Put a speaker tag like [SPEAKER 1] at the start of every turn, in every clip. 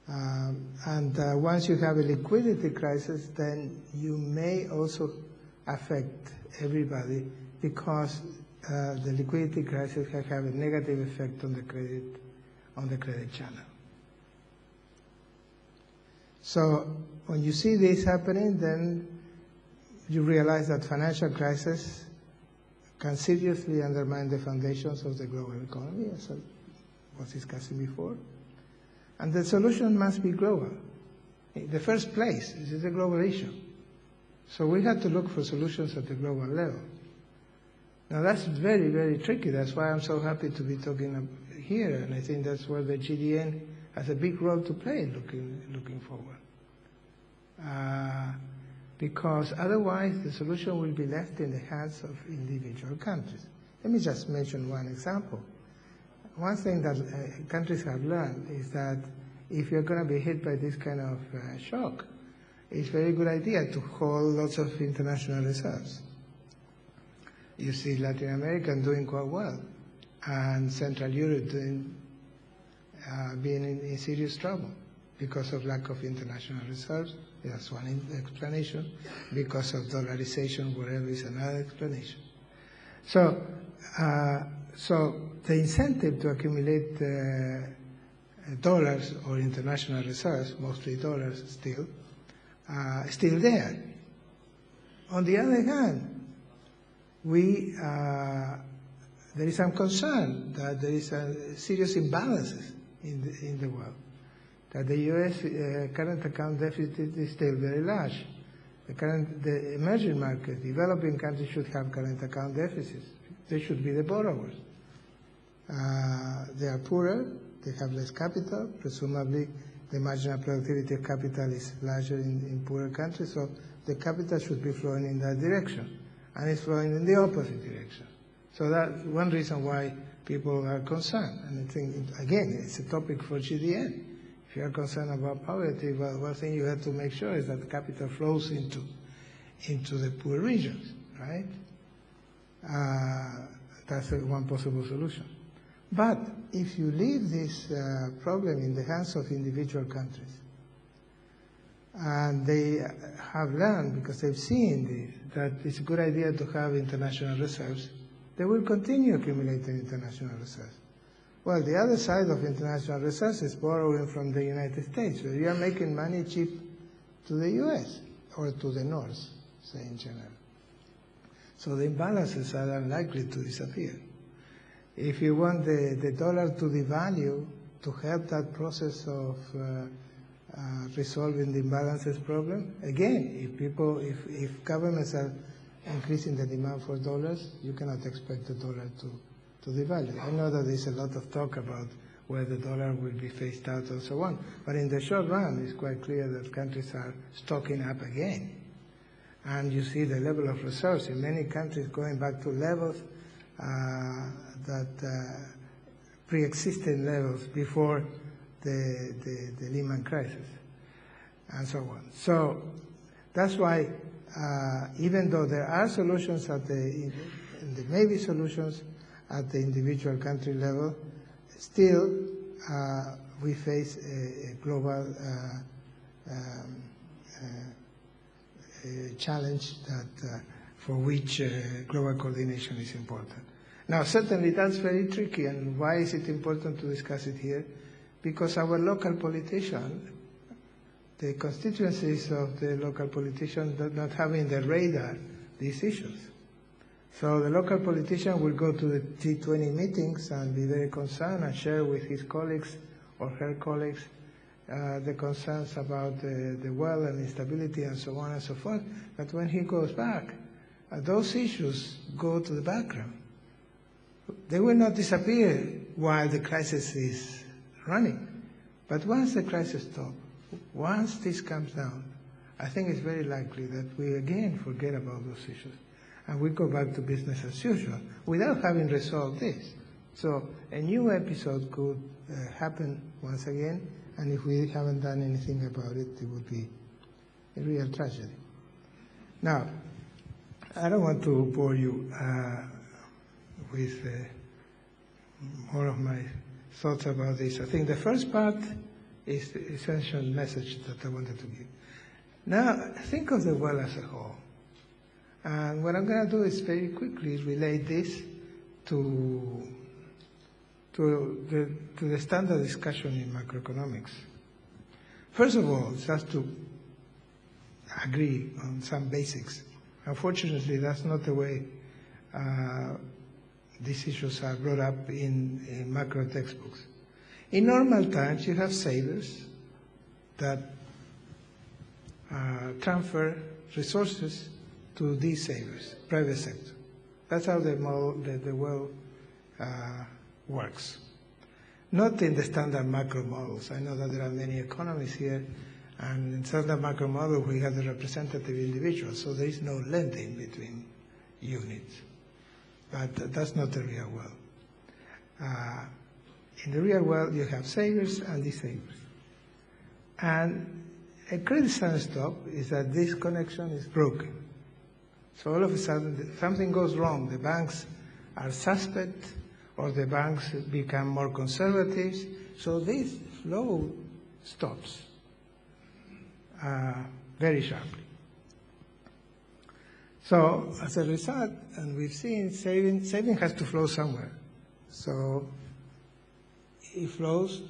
[SPEAKER 1] Once you have a liquidity crisis, then you may also affect everybody because the liquidity crisis can have a negative effect on the credit channel. So when you see this happening, then you realize that financial crisis can seriously undermine the foundations of the global economy, as I was discussing before. And the solution must be global. In the first place, this is a global issue. So we have to look for solutions at the global level. Now that's very, very tricky. That's why I'm so happy to be talking here, and I think that's where the GDN has a big role to play looking forward. Because otherwise the solution will be left in the hands of individual countries. Let me just mention one example. One thing that countries have learned is that if you're going to be hit by this kind of shock, it's a very good idea to hold lots of international reserves. You see Latin America doing quite well, and Central Europe being in serious trouble because of lack of international reserves. That's one explanation. Because of dollarization, whatever, is another explanation. So the incentive to accumulate dollars or international reserves, mostly dollars still there. On the other hand, there is some concern that there is a serious imbalances in the world, that the U.S. current account deficit is still very large. The emerging market, developing countries should have current account deficits. They should be the borrowers. They are poorer, they have less capital, presumably the marginal productivity of capital is larger in poorer countries, so the capital should be flowing in that direction, and it's flowing in the opposite direction. So that's one reason why people are concerned. And I think, again, it's a topic for GDN. If you are concerned about poverty, well, one thing you have to make sure is that the capital flows into the poor regions, right? That's one possible solution. But if you leave this problem in the hands of individual countries, and they have learned, because they've seen this, that it's a good idea to have international reserves, they will continue accumulating international reserves. Well, the other side of international reserves is borrowing from the United States. So you are making money cheap to the U.S. or to the North, say in general. So the imbalances are unlikely to disappear. If you want the dollar to devalue to help that process of resolving the imbalances problem, again, if governments are increasing the demand for dollars, you cannot expect the dollar to devalue. I know that there's a lot of talk about where the dollar will be phased out and so on, but in the short run, it's quite clear that countries are stocking up again. And you see the level of reserves in many countries going back to levels pre-existing levels before the Lehman crisis, and so on. So that's why, even though there are solutions there may be solutions at the individual country level, still we face a global challenge for which global coordination is important. Now, certainly that's very tricky, and why is it important to discuss it here? Because our local politicians, the constituencies of the local politicians do not have in their radar these issues. So the local politician will go to the G20 meetings and be very concerned and share with his colleagues or her colleagues the concerns about the wealth and instability and so on and so forth. But when he goes back, those issues go to the background. They will not disappear while the crisis is running. But once the crisis stops, once this comes down, I think it's very likely that we again forget about those issues. And we go back to business as usual without having resolved this. So a new episode could happen once again, and if we haven't done anything about it, it would be a real tragedy. Now, I don't want to bore you with more of my thoughts about this. I think the first part is the essential message that I wanted to give. Now, think of the world as a whole. And what I'm going to do is very quickly relate this to the standard discussion in macroeconomics. First of all, just to agree on some basics. Unfortunately, that's not the way these issues are brought up in macro textbooks. In normal times, you have savers that transfer resources to these savers, private sector. That's how the world works. Not in the standard macro models. I know that there are many economists here, and in standard macro model we have the representative individuals, so there is no lending between units. But that's not the real world. In the real world, you have savers and dissavers. And a credit standstill is that this connection is broken. So all of a sudden, something goes wrong. The banks are suspect, or the banks become more conservative. So this flow stops very sharply. So as a result, and we've seen saving has to flow somewhere. So it flows,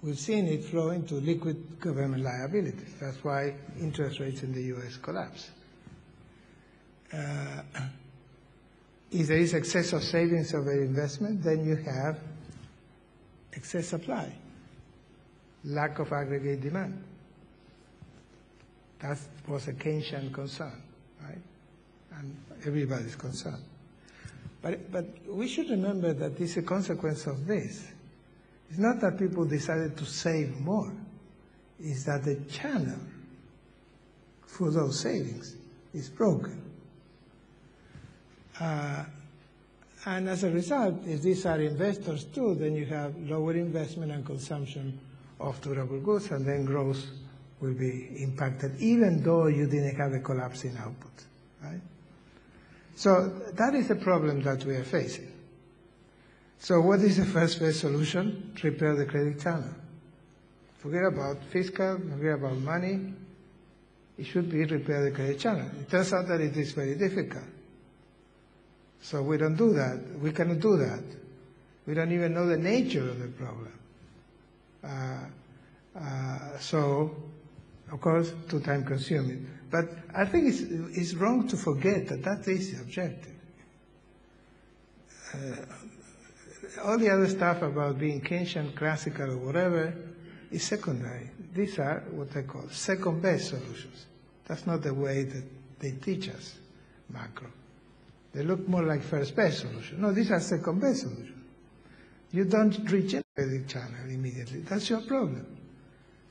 [SPEAKER 1] we've seen it flow into liquid government liabilities. That's why interest rates in the US collapse. If there is excess of savings over investment, then you have excess supply, lack of aggregate demand. That was a Keynesian concern, right? And everybody's concerned. But we should remember that this is a consequence of this. It's not that people decided to save more. It's that the channel for those savings is broken. And as a result, if these are investors too, then you have lower investment and consumption of durable goods, and then growth will be impacted, even though you didn't have a collapse in output, right? So that is the problem that we are facing. So what is the first best solution? Repair the credit channel. Forget about fiscal, forget about money. It should be repair the credit channel. It turns out that it is very difficult. So we don't do that. We cannot do that. We don't even know the nature of the problem. So, of course, too time consuming. But I think it's wrong to forget that that is the objective. All the other stuff about being Keynesian, classical, or whatever is secondary. These are what I call second-best solutions. That's not the way that they teach us macro. They look more like first-best solutions. No, these are second-best solutions. You don't regenerate the channel immediately. That's your problem.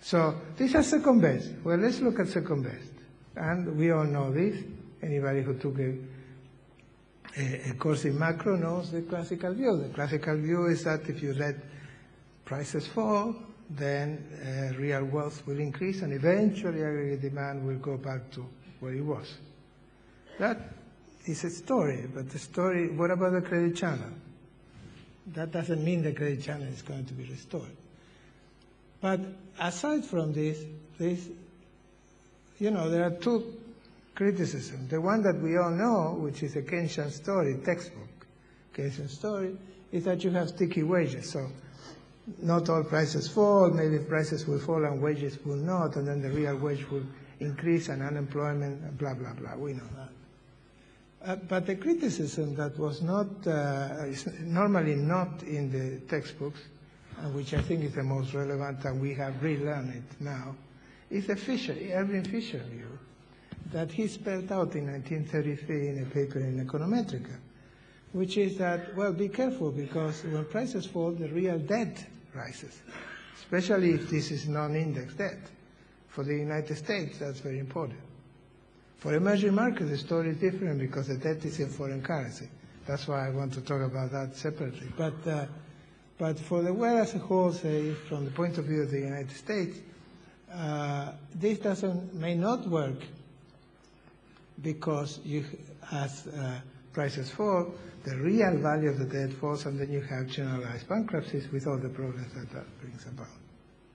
[SPEAKER 1] So these are second-best. Well, let's look at second-best. And we all know this. Anybody who took a course in macro knows the classical view. The classical view is that if you let prices fall, then real wealth will increase, and eventually aggregate demand will go back to where it was. That is a story, but the story, what about the credit channel? That doesn't mean the credit channel is going to be restored. But aside from this, there are two criticisms. The one that we all know, which is a Keynesian story, textbook Keynesian story, is that you have sticky wages. So not all prices fall, maybe prices will fall and wages will not, and then the real wage will increase and unemployment, blah, blah, blah. We know that. But the criticism that was not, is normally not in the textbooks, which I think is the most relevant, and we have relearned it now, is the Erwin Fischer view that he spelled out in 1933 in a paper in Econometrica, which is that, well, be careful, because when prices fall, the real debt rises, especially if this is non-index debt. For the United States, that's very important. For emerging markets, the story is different because the debt is in foreign currency. That's why I want to talk about that separately. But for the world as a whole, say, from the point of view of the United States, this may not work because as prices fall, the real value of the debt falls, and then you have generalized bankruptcies with all the problems that that brings about.